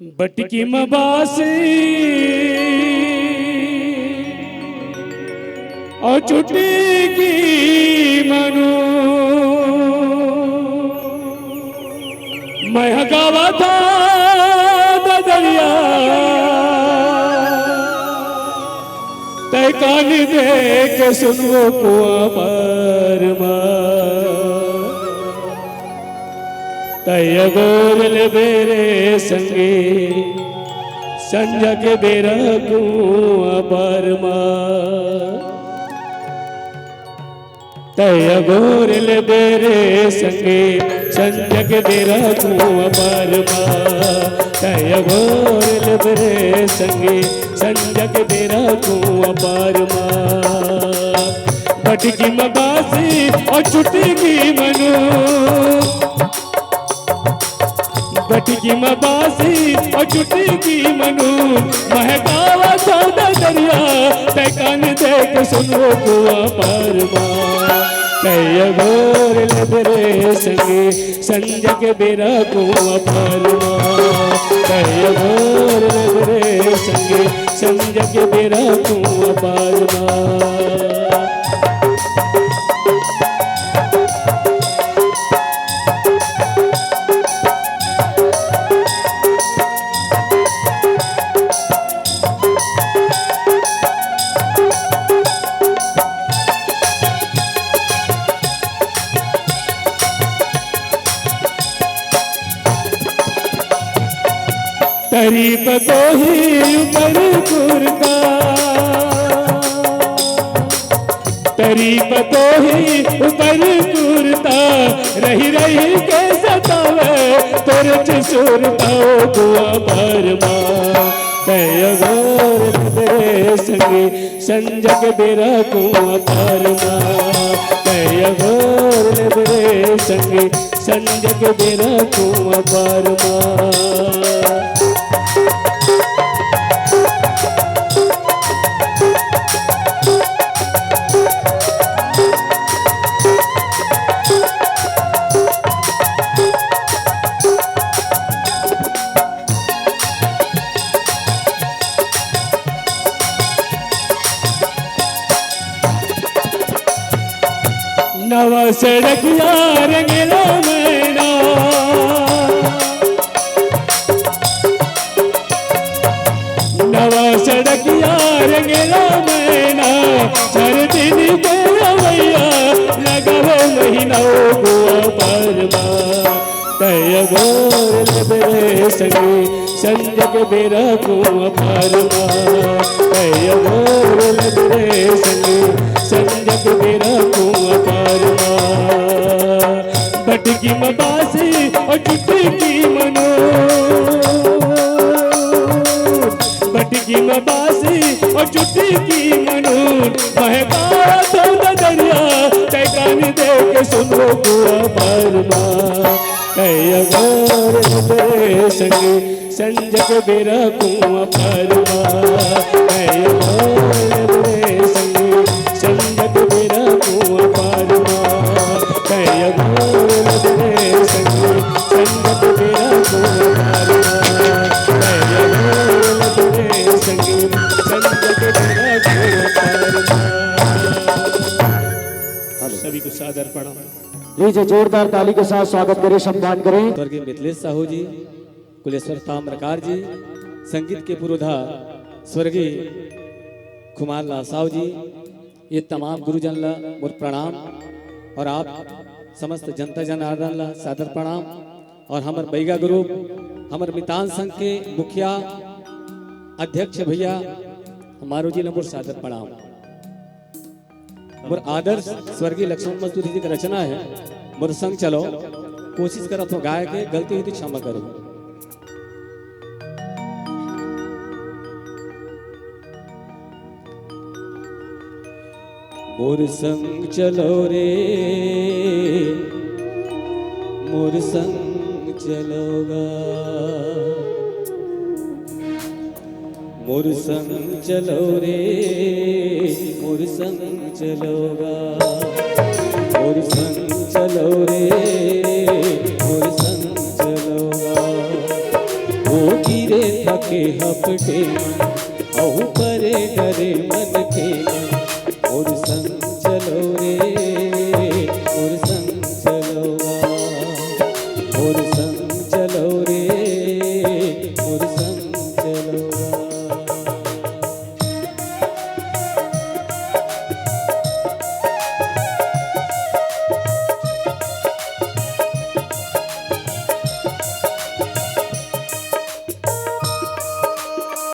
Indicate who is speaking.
Speaker 1: बटकी मबासी और छुट्टी की मनु मैं हगावा था दरिया तय कान दे के सुनो कुआ पर तय गोरल बेरे संगे संजग बेरा कुआ पर तय गोरल बेरे संगे संजग बेरा कुआ पर तय गोरल बेरे संगे संजग बेरा कुआ पर बटकी मबासी और छुट्टी की मनु बटकी मबासी और छुट्टी की मनु महकावा सौदा दरिया तय कान देख सुनो कुआ पर तय गोर लबरे संगे संजग बेरा कुआ पर तय गोर लबरे संगे संजग बेरा कुआ पर करीब तो ही ऊपर कुर्ता करीब तो ही ऊपर कुर्ता रही रही के सतावे तोर सुरता दुआ पर तय गोर बेरे संगे संजग बेरा कुआ पर तय गोर बेरे संगे संजग बेरा कुआ पर नवा सड़किया रंगेला मैना नवा सड़किया रंगेला मैना चार दिन के रवैया लगावे महीना बुआ पर तय गोर लबरे संगे संजग बेरा कुआ पर तय गोर लबरे संगे संजग बेरा कुआ पर बटकी मबासी और छुट्टी की मनो बटकी मबासी और छुट्टी की मनो महका तो दरिया तय कान दे के सुनो कुआ पर तय गोर लबरे संगे संजग बेरा कुआ पर तय गोर लबरे संगे संजग बेरा कुआ पर तय गोर लबरे संगे संजग बेरा कुआ पर तय गोर लबरे संगे संजग बेरा कुआ पर सभी को सादर प्रणाम।
Speaker 2: लीजिए जोरदार ताली के साथ स्वागत करें, सम्मान करें।
Speaker 3: स्वर्गीय मिथिलेश साहू जी, कुलेश्वर ताम्रकार जी, संगीत के पुरोधा स्वर्गीय कुमार लाल साहू जी, ये तमाम गुरुजन ला मोर प्रणाम और आप समस्त जनता जनार्दन ला सादर प्रणाम और हमर बैगा ग्रुप हमर मितान संघ के मुखिया अध्यक्ष भैया हमारो जी मोर सादर प्रणाम। मोर आदर्श स्वर्गीय लक्ष्मण मजदूरी जी की रचना है, मोर संग चलो कोशिश करा तो गाय के गलती हुई तो क्षमा करो। मोर संग चलो रे मोर संग चलोगा मोर संग चलो रे मोर संग चलोगा मोर संग चलो रे मोर संग चलोगा ओ गिर
Speaker 1: के मन